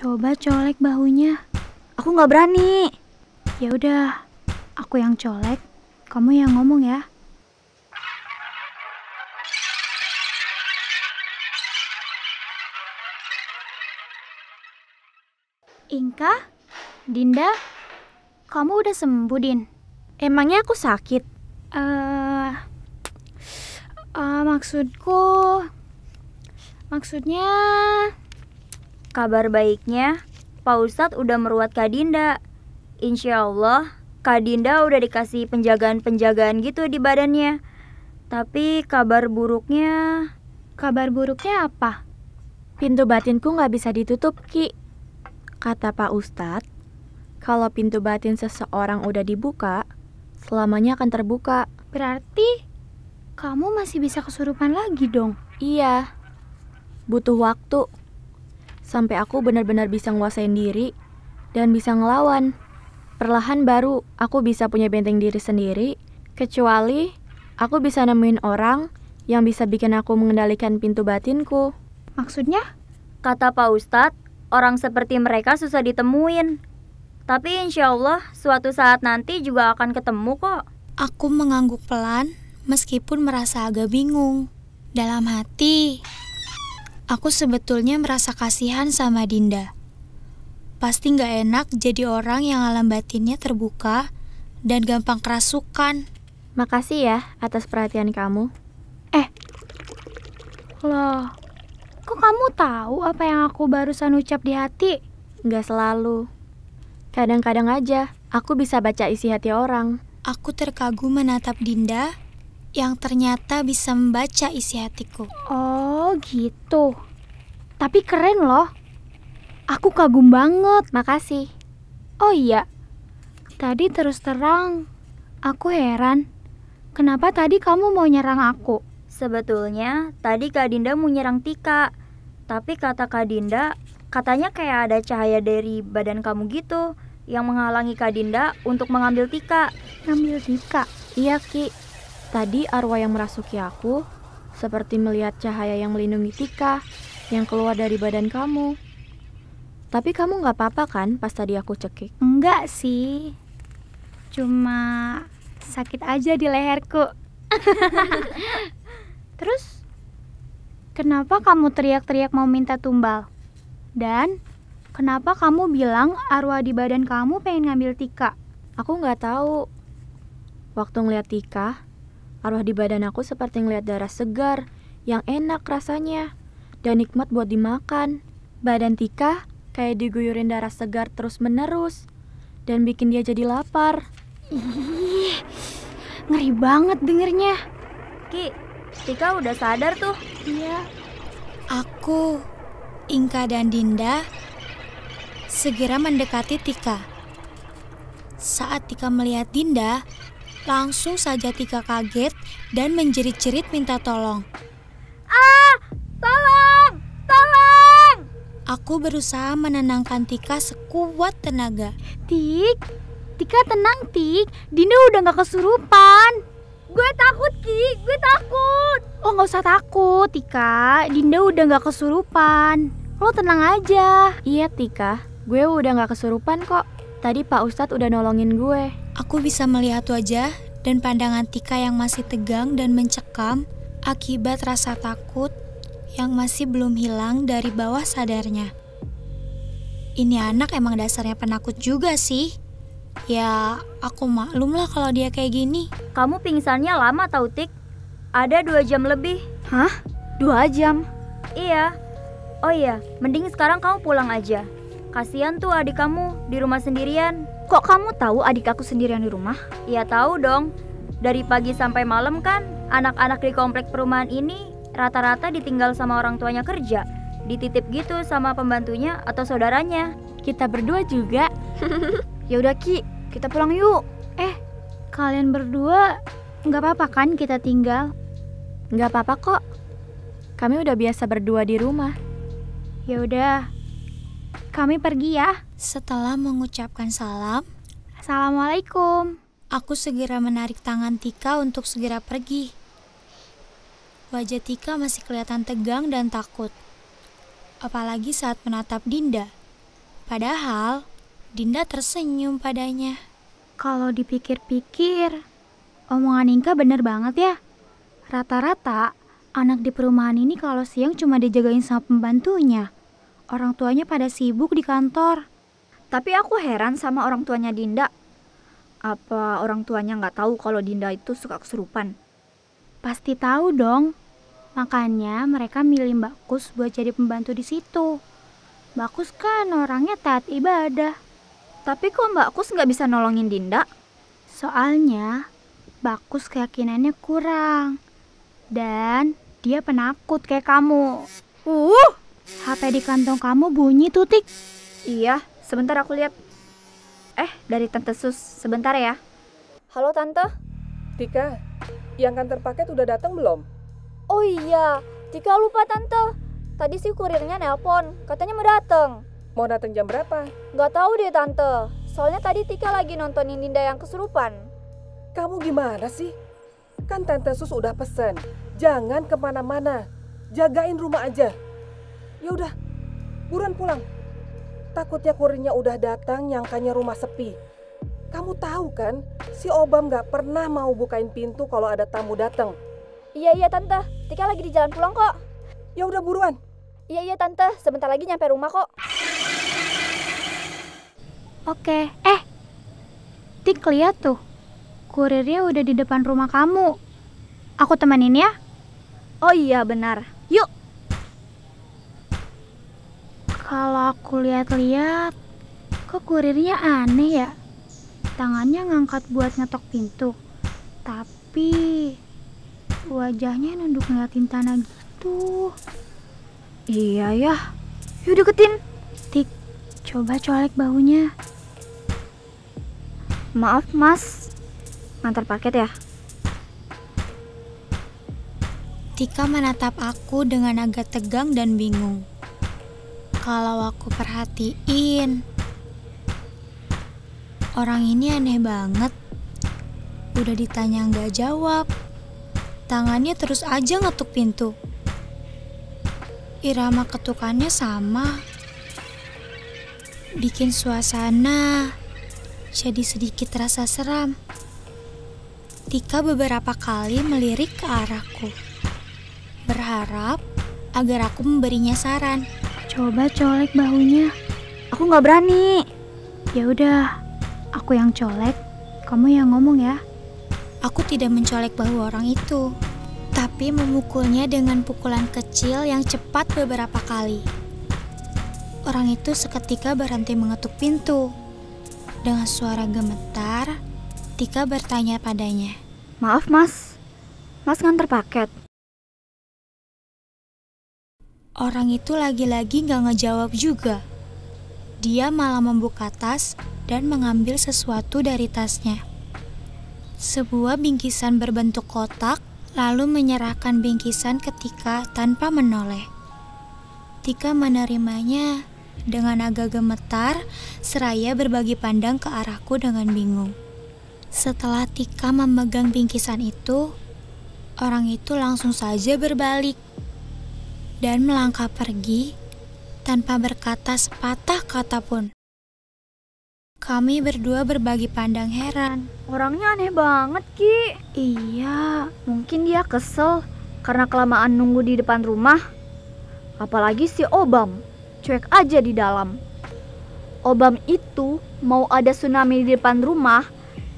Coba colek bahunya. Aku nggak berani. Ya udah, aku yang colek, kamu yang ngomong ya. Inka, Dinda, kamu udah sembuh, Din? Emangnya aku sakit? Maksudnya... Kabar baiknya, Pak Ustadz udah merawat Kak Dinda. Insya Allah, Kak Dinda udah dikasih penjagaan-penjagaan gitu di badannya. Tapi kabar buruknya apa? Pintu batinku nggak bisa ditutup, Ki. Kata Pak Ustadz, kalau pintu batin seseorang udah dibuka, selamanya akan terbuka. Berarti kamu masih bisa kesurupan lagi dong? Iya, butuh waktu. Sampai aku benar-benar bisa nguasain diri dan bisa ngelawan. Perlahan baru aku bisa punya benteng diri sendiri, kecuali aku bisa nemuin orang yang bisa bikin aku mengendalikan pintu batinku. Maksudnya? kata Pak Ustadz, orang seperti mereka susah ditemuin. Tapi insya Allah suatu saat nanti juga akan ketemu kok. Aku mengangguk pelan meskipun merasa agak bingung. Dalam hati, aku sebetulnya merasa kasihan sama Dinda. Pasti gak enak jadi orang yang alam batinnya terbuka dan gampang kerasukan. Makasih ya atas perhatian kamu. Loh, kok kamu tahu apa yang aku barusan ucap di hati? Nggak selalu. Kadang-kadang aja aku bisa baca isi hati orang. Aku terkagum menatap Dinda yang ternyata bisa membaca isi hatiku. Oh gitu. Tapi keren loh. Aku kagum banget. Makasih. Oh iya, tadi terus terang aku heran. Kenapa tadi kamu mau nyerang aku? Sebetulnya tadi Kak Dinda mau nyerang Tika. Tapi kata Kak Dinda, katanya kayak ada cahaya dari badan kamu gitu yang menghalangi Kak Dinda untuk mengambil Tika. Ngambil Tika? Iya, Ki. Tadi arwah yang merasuki aku seperti melihat cahaya yang melindungi Tika yang keluar dari badan kamu. Tapi kamu nggak apa-apa kan pas tadi aku cekik? Enggak sih. Cuma sakit aja di leherku. Terus, kenapa kamu teriak-teriak mau minta tumbal? Dan kenapa kamu bilang arwah di badan kamu pengen ngambil Tika? Aku nggak tahu. Waktu ngeliat Tika, arwah di badan aku seperti ngeliat darah segar yang enak rasanya dan nikmat buat dimakan. Badan Tika kayak diguyurin darah segar terus-menerus dan bikin dia jadi lapar. Ih, ngeri banget dengernya. Ki, Tika udah sadar tuh. Iya. Aku, Inka dan Dinda segera mendekati Tika. Saat Tika melihat Dinda, langsung saja Tika kaget dan menjerit-jerit minta tolong. Tolong! Tolong! Aku berusaha menenangkan Tika sekuat tenaga. Tika tenang, Tik. Dinda udah gak kesurupan. Gue takut, Ki. Gue takut. Oh, gak usah takut, Tika. Dinda udah gak kesurupan. Lo tenang aja. Iya, Tika. Gue udah gak kesurupan kok. Tadi Pak Ustadz udah nolongin gue. Aku bisa melihat wajah dan pandangan Tika yang masih tegang dan mencekam akibat rasa takut yang masih belum hilang dari bawah sadarnya. Ini anak emang dasarnya penakut juga sih. Ya, aku maklum lah kalau dia kayak gini. Kamu pingsannya lama tau, Tik. Ada 2 jam lebih. Hah? 2 jam? Iya. Oh iya, mending sekarang kamu pulang aja. Kasian tuh adik kamu di rumah sendirian. Kok kamu tahu adik aku sendirian di rumah? Iya tahu dong. Dari pagi sampai malam kan, anak-anak di komplek perumahan ini rata-rata ditinggal sama orang tuanya kerja. Dititip gitu sama pembantunya atau saudaranya. Kita berdua juga. Ya udah, Ki, kita pulang yuk. Kalian berdua nggak apa-apa kan kita tinggal? Nggak apa-apa kok. Kami udah biasa berdua di rumah. Ya udah, kami pergi ya. Setelah mengucapkan salam, Assalamualaikum. Aku segera menarik tangan Tika untuk segera pergi. Wajah Tika masih kelihatan tegang dan takut. Apalagi saat menatap Dinda. Padahal Dinda tersenyum padanya. Kalau dipikir-pikir, omongan Inka bener banget ya. Rata-rata anak di perumahan ini kalau siang cuma dijagain sama pembantunya. Orang tuanya pada sibuk di kantor. Tapi aku heran sama orang tuanya Dinda. Apa orang tuanya nggak tahu kalau Dinda itu suka kesurupan? Pasti tahu dong. Makanya mereka milih Mbak Kus buat jadi pembantu di situ. Mbak Kus kan orangnya taat ibadah. Tapi kok Mbak Kus nggak bisa nolongin Dinda? Soalnya Mbak Kus keyakinannya kurang. Dan dia penakut kayak kamu. HP di kantong kamu bunyi tuh, Tik. Iya, sebentar aku lihat. Dari Tante Sus, sebentar ya. Halo Tante. Tika, yang kantor paket udah datang belum? Oh iya, Tika lupa Tante. Tadi si kurirnya nelpon, katanya mau datang. Mau datang jam berapa? Gak tahu deh Tante, soalnya tadi Tika lagi nontonin Dinda yang kesurupan. Kamu gimana sih? Kan Tante Sus udah pesen, jangan kemana-mana, jagain rumah aja. Ya udah, buruan pulang. Takutnya kurirnya udah datang, nyangkanya rumah sepi. Kamu tahu kan, si Obam gak pernah mau bukain pintu kalau ada tamu datang. Iya Tante, Tika lagi di jalan pulang kok. Ya udah buruan. Iya Tante, sebentar lagi nyampe rumah kok. Oke, Tik lihat tuh. Kurirnya udah di depan rumah kamu. Aku temenin ya. Oh iya benar, yuk. Kalau aku lihat-lihat, kok kurirnya aneh ya? Tangannya ngangkat buat ngetok pintu, tapi wajahnya nunduk ngeliatin tanah gitu. Iya ya, yuk deketin. Tik, coba colek bahunya. Maaf Mas, ngantar paket ya? Tika menatap aku dengan agak tegang dan bingung. Kalau aku perhatiin, orang ini aneh banget. Udah ditanya nggak jawab, tangannya terus aja ngetuk pintu. Irama ketukannya sama, bikin suasana jadi sedikit rasa seram. Tika beberapa kali melirik ke arahku, berharap agar aku memberinya saran. Coba colek bahunya. Aku nggak berani. Ya udah, aku yang colek, kamu yang ngomong ya. Aku tidak mencolek bahu orang itu, tapi memukulnya dengan pukulan kecil yang cepat beberapa kali. Orang itu seketika berhenti mengetuk pintu. Dengan suara gemetar, Tika bertanya padanya. Maaf Mas, Mas nganter paket? Orang itu lagi-lagi gak ngejawab juga. Dia malah membuka tas dan mengambil sesuatu dari tasnya. Sebuah bingkisan berbentuk kotak, lalu menyerahkan bingkisan ke Tika tanpa menoleh. Tika menerimanya dengan agak gemetar, seraya berbagi pandang ke arahku dengan bingung. Setelah Tika memegang bingkisan itu, orang itu langsung saja berbalik dan melangkah pergi tanpa berkata sepatah kata pun. Kami berdua berbagi pandang heran. Orangnya aneh banget, Ki. Iya, mungkin dia kesel karena kelamaan nunggu di depan rumah. Apalagi si Obam, cuek aja di dalam. Obam itu mau ada tsunami di depan rumah,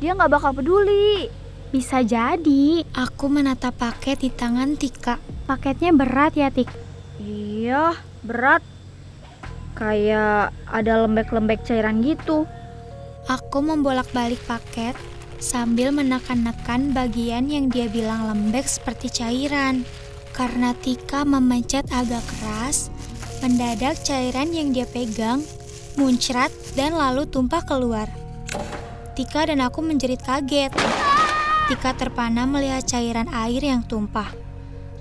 dia gak bakal peduli. bisa jadi. Aku menatap paket di tangan Tika. Paketnya berat ya, Tik? Iya, berat. Kayak ada lembek-lembek cairan gitu. Aku membolak-balik paket sambil menekan-nekan bagian yang dia bilang lembek seperti cairan. Karena Tika memencet agak keras, mendadak cairan yang dia pegang muncrat dan lalu tumpah keluar. Tika dan aku menjerit kaget. Tika terpana melihat cairan air yang tumpah.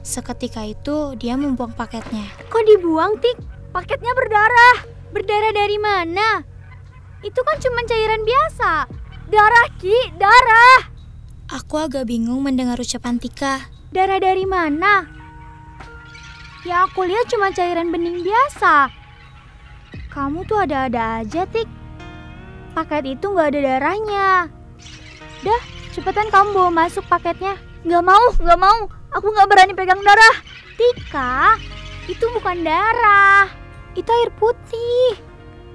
Seketika itu dia membuang paketnya. Kok dibuang, Tik? Paketnya berdarah. Berdarah dari mana? Itu kan cuma cairan biasa. Darah, Ki, darah. Aku agak bingung mendengar ucapan Tika. Darah dari mana? Ya aku lihat cuma cairan bening biasa. Kamu tuh ada-ada aja, Tik. Paket itu nggak ada darahnya. Dah, cepetan kamu bawa masuk paketnya. Nggak mau. Aku nggak berani pegang darah. Tika, itu bukan darah. Itu air putih.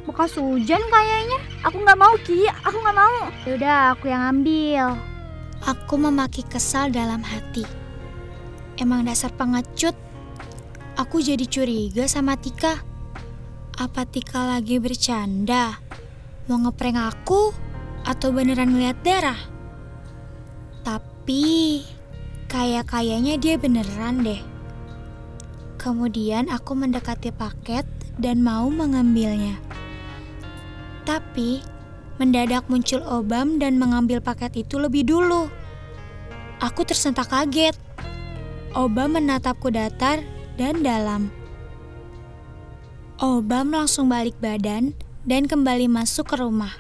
Bekas hujan kayaknya. Aku nggak mau, Ki. Aku nggak mau. Yaudah, aku yang ambil. Aku memaki kesal dalam hati. Emang dasar pengecut. Aku jadi curiga sama Tika. Apa Tika lagi bercanda? Mau ngeprank aku? Atau beneran ngeliat darah? Tapi kayaknya dia beneran deh. Kemudian aku mendekati paket dan mau mengambilnya. Tapi mendadak muncul Obam dan mengambil paket itu lebih dulu. Aku tersentak kaget. Obam menatapku datar dan dalam. Obam langsung balik badan dan kembali masuk ke rumah.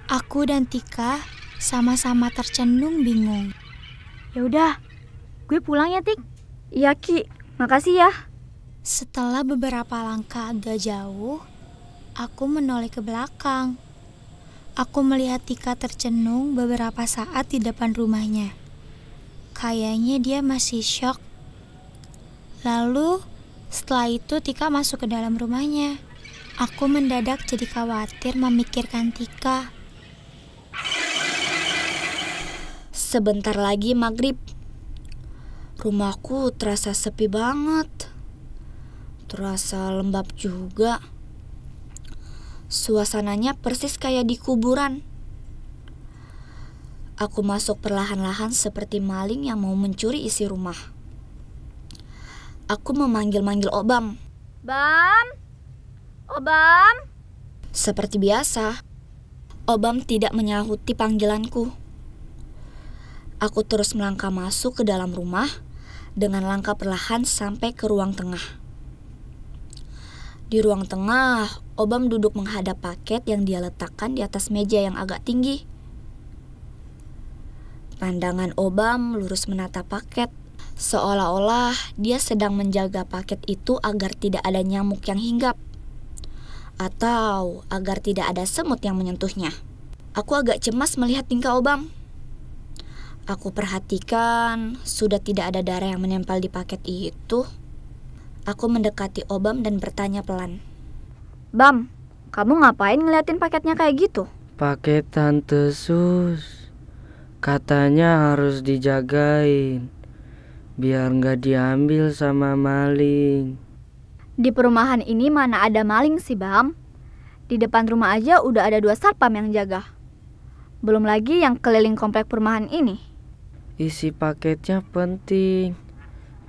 Aku dan Tika sama-sama tercenung bingung. Yaudah, gue pulang ya, Tik. Iya, Ki. Makasih ya. Setelah beberapa langkah agak jauh, aku menoleh ke belakang. Aku melihat Tika tercenung beberapa saat di depan rumahnya. Kayaknya dia masih syok. Lalu, setelah itu Tika masuk ke dalam rumahnya. Aku mendadak jadi khawatir memikirkan Tika. Sebentar lagi maghrib. Rumahku terasa sepi banget. Terasa lembab juga. Suasananya persis kayak di kuburan. Aku masuk perlahan-lahan seperti maling yang mau mencuri isi rumah. Aku memanggil-manggil Obam. Bam! Obam! Seperti biasa, Obam tidak menyahuti panggilanku. Aku terus melangkah masuk ke dalam rumah dengan langkah perlahan sampai ke ruang tengah. Di ruang tengah, Obam duduk menghadap paket yang dia letakkan di atas meja yang agak tinggi. Pandangan Obam lurus menatap paket, seolah-olah dia sedang menjaga paket itu agar tidak ada nyamuk yang hinggap, atau agar tidak ada semut yang menyentuhnya. Aku agak cemas melihat tingkah Obam. Aku perhatikan sudah tidak ada darah yang menempel di paket itu. Aku mendekati Obam dan bertanya pelan. Bam, kamu ngapain ngeliatin paketnya kayak gitu? Paket Tante Sus. Katanya harus dijagain biar nggak diambil sama maling. Di perumahan ini mana ada maling sih, Bam? Di depan rumah aja udah ada 2 satpam yang jaga. Belum lagi yang keliling komplek perumahan ini. Isi paketnya penting.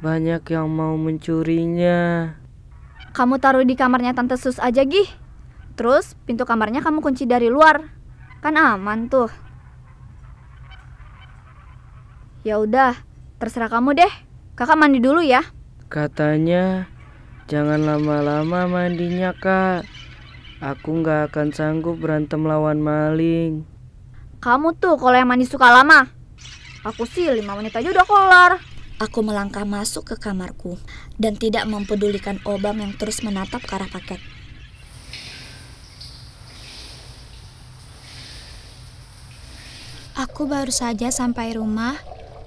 Banyak yang mau mencurinya. Kamu taruh di kamarnya Tante Sus aja, Gih. Terus pintu kamarnya kamu kunci dari luar. Kan aman tuh. Ya udah, terserah kamu deh. Kakak mandi dulu ya. Katanya jangan lama-lama mandinya, Kak. Aku nggak akan sanggup berantem lawan maling. Kamu tuh kalau yang mandi suka lama. Aku sih 5 menit aja udah kelar. Aku melangkah masuk ke kamarku dan tidak mempedulikan Obam yang terus menatap ke arah paket. Aku baru saja sampai rumah,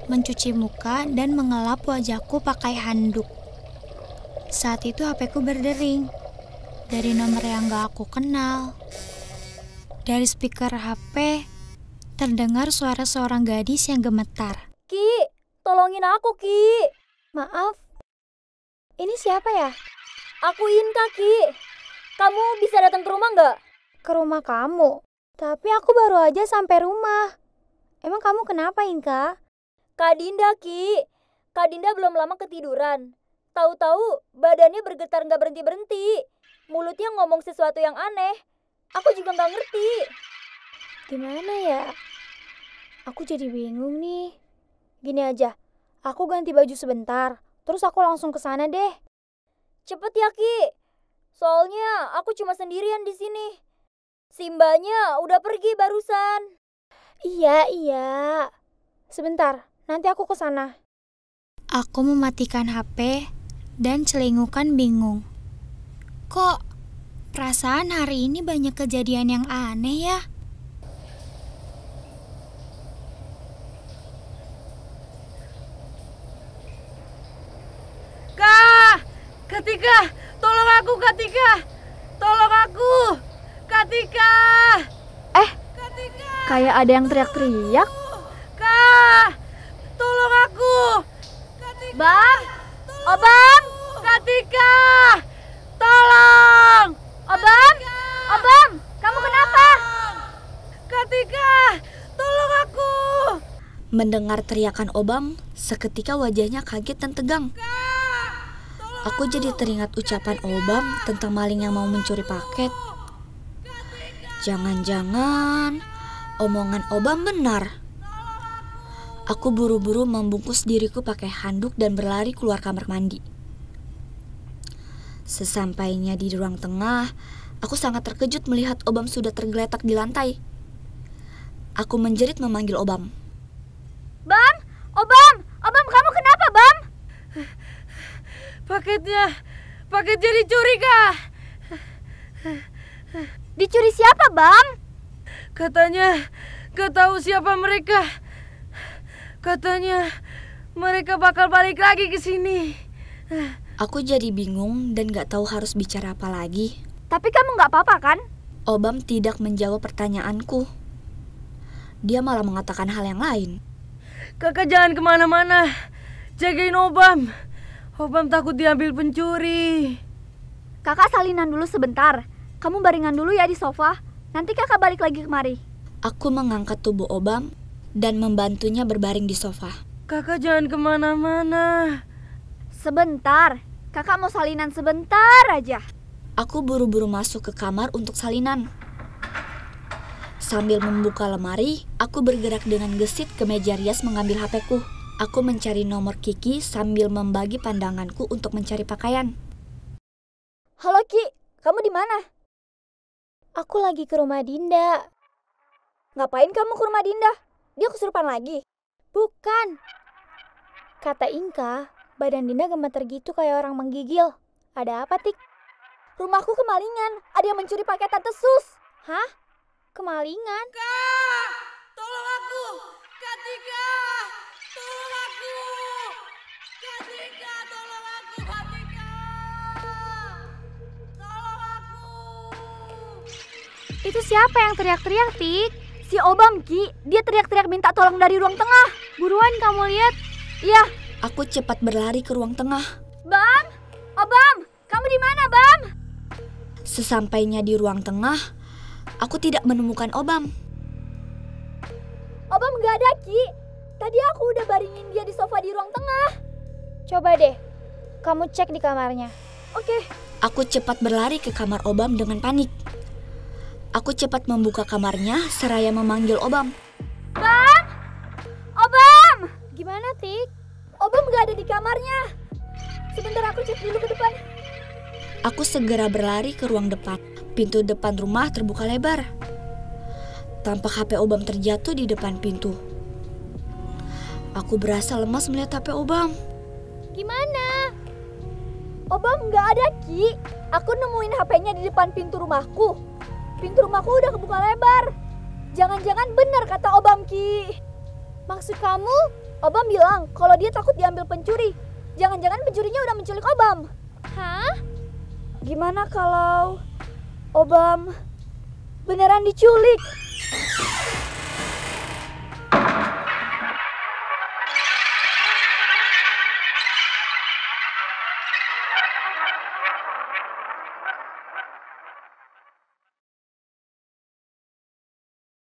mencuci muka dan mengelap wajahku pakai handuk. Saat itu HP-ku berdering dari nomor yang gak aku kenal. Dari speaker HP terdengar suara seorang gadis yang gemetar. Ki, tolongin aku, Ki. Maaf, ini siapa ya? Aku Inka, Ki. Kamu bisa datang ke rumah nggak? Ke rumah kamu? Tapi aku baru aja sampai rumah. Emang kamu kenapa, Inka? Kak Dinda, Ki. Kak Dinda belum lama ketiduran. Tahu-tahu badannya bergetar nggak berhenti-berhenti. Mulutnya ngomong sesuatu yang aneh. Aku juga nggak ngerti. Gimana ya? Aku jadi bingung nih. Gini aja, aku ganti baju sebentar, terus aku langsung ke sana deh. Cepet ya, Ki. Soalnya aku cuma sendirian di sini. Simbanya udah pergi barusan. Iya. Sebentar, nanti aku ke sana. Aku mematikan HP dan celingukan bingung. Kok Perasaan hari ini banyak kejadian yang aneh ya. Katika, tolong aku Katika. Tolong aku. Katika. Katika. Kayak ada yang teriak-teriak. Kak, tolong aku. Katika. Bang, Obam, Katika. Tolong. Obam, kamu kenapa? Katika, tolong aku. Mendengar teriakan Obam, seketika wajahnya kaget dan tegang. Aku jadi teringat ucapan Obam tentang maling yang mau mencuri paket. Jangan-jangan omongan Obam benar. Aku buru-buru membungkus diriku pakai handuk dan berlari keluar kamar mandi. Sesampainya di ruang tengah, aku sangat terkejut melihat Obam sudah tergeletak di lantai. Aku menjerit memanggil Obam. Bam, Obam, kamu kenapa, Bam? Paketnya dicuri, Kak. Dicuri siapa, Bam? Katanya gak tahu siapa mereka. Katanya mereka bakal balik lagi ke sini. Aku jadi bingung dan gak tahu harus bicara apa lagi. Tapi kamu gak apa-apa kan? Obam tidak menjawab pertanyaanku. Dia malah mengatakan hal yang lain. Kakak jangan kemana-mana. Jagain Obam. Obam takut diambil pencuri. Kakak salinan dulu sebentar. Kamu baringan dulu ya di sofa. Nanti kakak balik lagi kemari. Aku mengangkat tubuh Obam dan membantunya berbaring di sofa. Kakak jangan kemana-mana. Sebentar. Kakak mau salinan sebentar aja. Aku buru-buru masuk ke kamar untuk salinan. Sambil membuka lemari, aku bergerak dengan gesit ke meja rias mengambil HP-ku. Aku mencari nomor Kiki sambil membagi pandanganku untuk mencari pakaian. Halo Ki, kamu di mana? Aku lagi ke rumah Dinda. Ngapain kamu ke rumah Dinda? Dia kesurupan lagi? Bukan. Kata Inka, badan Dinda gemeter gitu kayak orang menggigil. Ada apa, Tik? Rumahku kemalingan. Ada yang mencuri paket Tante Sus. Hah? Kemalingan? Kak, tolong aku. Katika, tolong aku. Katika, tolong aku. Katika, tolong aku. Itu siapa yang teriak-teriak, Tik? Si Obam, Ki. Dia teriak-teriak minta tolong dari ruang tengah. Buruan kamu lihat. Iya. Aku cepat berlari ke ruang tengah. Bam! Obam! Kamu di mana, Bam? Sesampainya di ruang tengah, aku tidak menemukan Obam. Obam gak ada, Ki. Tadi aku udah baringin dia di sofa di ruang tengah. Coba deh, kamu cek di kamarnya. Oke. Aku cepat berlari ke kamar Obam dengan panik. Aku cepat membuka kamarnya seraya memanggil Obam. Bam! Obam! Gimana, Tik? Obam gak ada di kamarnya. Sebentar aku cek dulu ke depan. Aku segera berlari ke ruang depan. Pintu depan rumah terbuka lebar. Tampak HP Obam terjatuh di depan pintu. Aku berasa lemas melihat HP Obam. Gimana? Obam gak ada, Ki. Aku nemuin HP-nya di depan pintu rumahku. Pintu rumahku udah kebuka lebar. Jangan-jangan benar kata Obam, Ki. Maksud kamu? Obam bilang kalau dia takut diambil pencuri. Jangan-jangan pencurinya udah menculik Obam. Hah? Gimana kalau Obam beneran diculik?